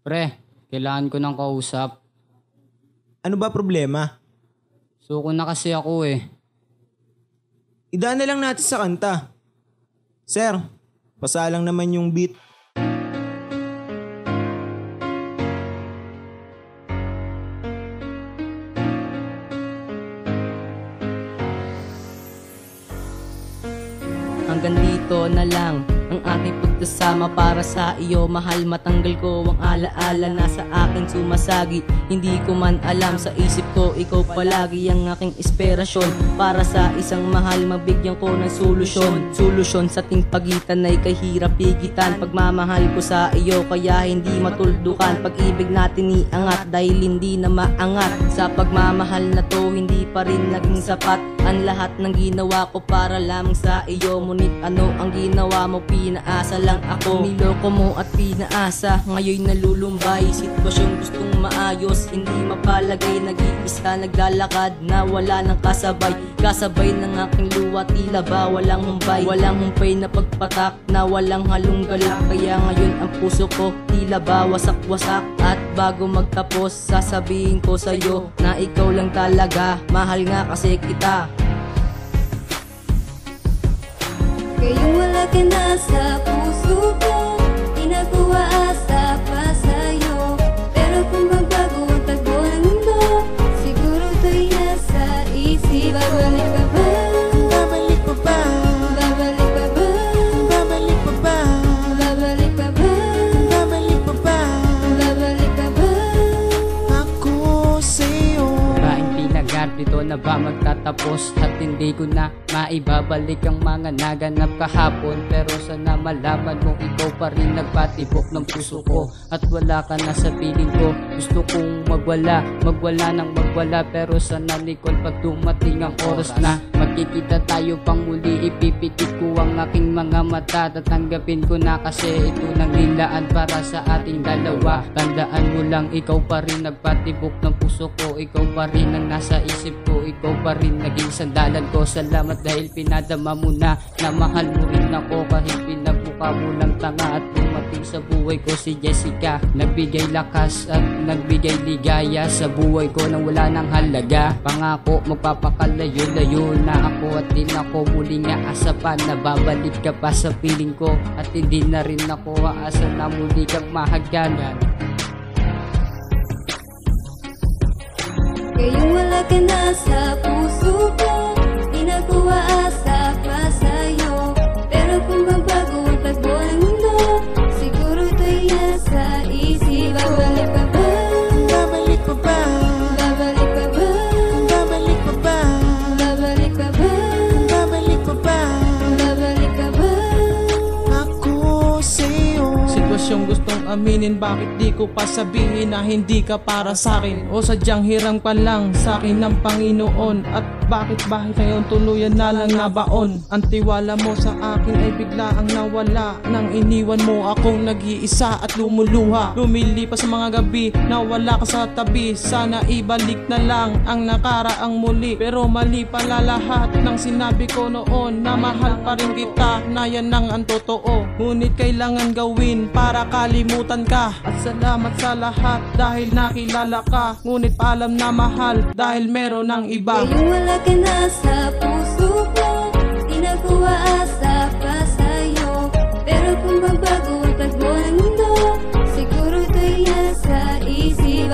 Pre, kailangan ko ng kausap. Ano ba problema? Suko na kasi ako eh. Idaan na lang natin sa kanta. Sir, pasalang naman yung beat. Hanggang dito na lang ang aking pagkasama para sa iyo. Mahal, matanggal ko ang alaala na sa akin sumasagi. Hindi ko man alam, sa isip ko ikaw palagi ang aking inspirasyon. Para sa isang mahal, mabigyan ko ng solusyon sa ating pagitan ay kahirap pigitan. Pagmamahal ko sa iyo kaya hindi matuldukan. Pag-ibig natin iangat dahil hindi na maangat. Sa pagmamahal na to hindi pa rin naging sapat ang lahat ng ginawa ko para lamang sa iyo. Ngunit ano ang ginawa mo? Pinaasa lang ako. Niloko mo at pinaasa. Ngayon nalulumbay, sitwasyong gustong maayos, hindi mapalagay. Nag-iisa naglalakad na wala ng kasabay. Kasabay ng aking luwa, tila ba walang humpay. Walang humpay na pagpatak na walang halong galit. Kaya ngayon ang puso ko tila ba wasak-wasak. At bago magtapos sasabihin ko sa'yo na ikaw lang talaga. Mahal nga kasi kita. Ngayong wala ka na sa puso ko, di na ko aasa pa sa'yo. Pero kung magbago ang tagbo ng mundo, siguro to'y nasa isip. Babalik pa ba? Babalik pa ba? Babalik pa ba? Babalik pa ba? Babalik pa ba? Babalik pa ba? Babalik pa ba? Ako sa'yo. Baing pinagar, dito na ba magtatapos? At hindi ko na maibabalik ang mga naganap kahapon. Pero sana malaman mo ikaw pa rin nagpatibok ng puso ko. At wala ka na sa piling ko. Gusto kong magwala nang magwala. Pero sana Nicole, pag dumating ang oras na magkikita tayo pang muli, ipipikit ko ang aking mga mata. Tatanggapin ko na kasi ito nang nilaan para sa ating dalawa. Tandaan mo lang, ikaw pa rin nagpatibok ng puso ko. Ikaw pa rin ang nasa isip ko. Ikaw pa rin naging sandalan ko. Salamat dahil pinadama mo na mahal mo rin ako. Kahit pinabuka mo lang tanga. At dumating sa buhay ko si Jessica. Nagbigay lakas at nagbigay ligaya sa buhay ko nang wala nang halaga. Pangako magpapakalayo-layo na ako. At din ako muling aasa pa na babalik ka pa sa piling ko. At hindi na rin ako aasa na muli kang mahaganan. Ngayong wala ka na sa puso ko, di na ko aasa pa sa'yo. Pero kung magbago ang tagbo ng mundo, siguro to'y nasa isip. Babalik pa ba? Babalik pa ba? Babalik pa ba? Babalik pa ba? Babalik pa ba? Babalik pa ba? Babalik pa ba? Ako sa'yo. Sitwasyong gustong aminin, bakit di ko pa sabihin na hindi ka para sa'kin? O sadyang hiram ka lang sa'kin ng Panginoon? At bakit ngayon tuluyan na lang nabaon? Ang tiwala mo sa akin ay bigla ang nawala. Nang iniwan mo akong nag-iisa at lumuluha. Lumilipas sa mga gabi na wala ka sa tabi. Sana ibalik na lang ang nakaraang muli. Pero mali pala lahat ng sinabi ko noon, na mahal pa rin kita, na yan ang totoo. Ngunit kailangan gawin para kalimutan ka. At salamat sa lahat dahil nakilala ka. Ngunit alam na mahal dahil meron ng iba. Ngayong wala ka na sa puso ko, di na ko aasa pa sa'yo. Pero kung magbago ang tagbo ng mundo, siguro to'y nasa isip.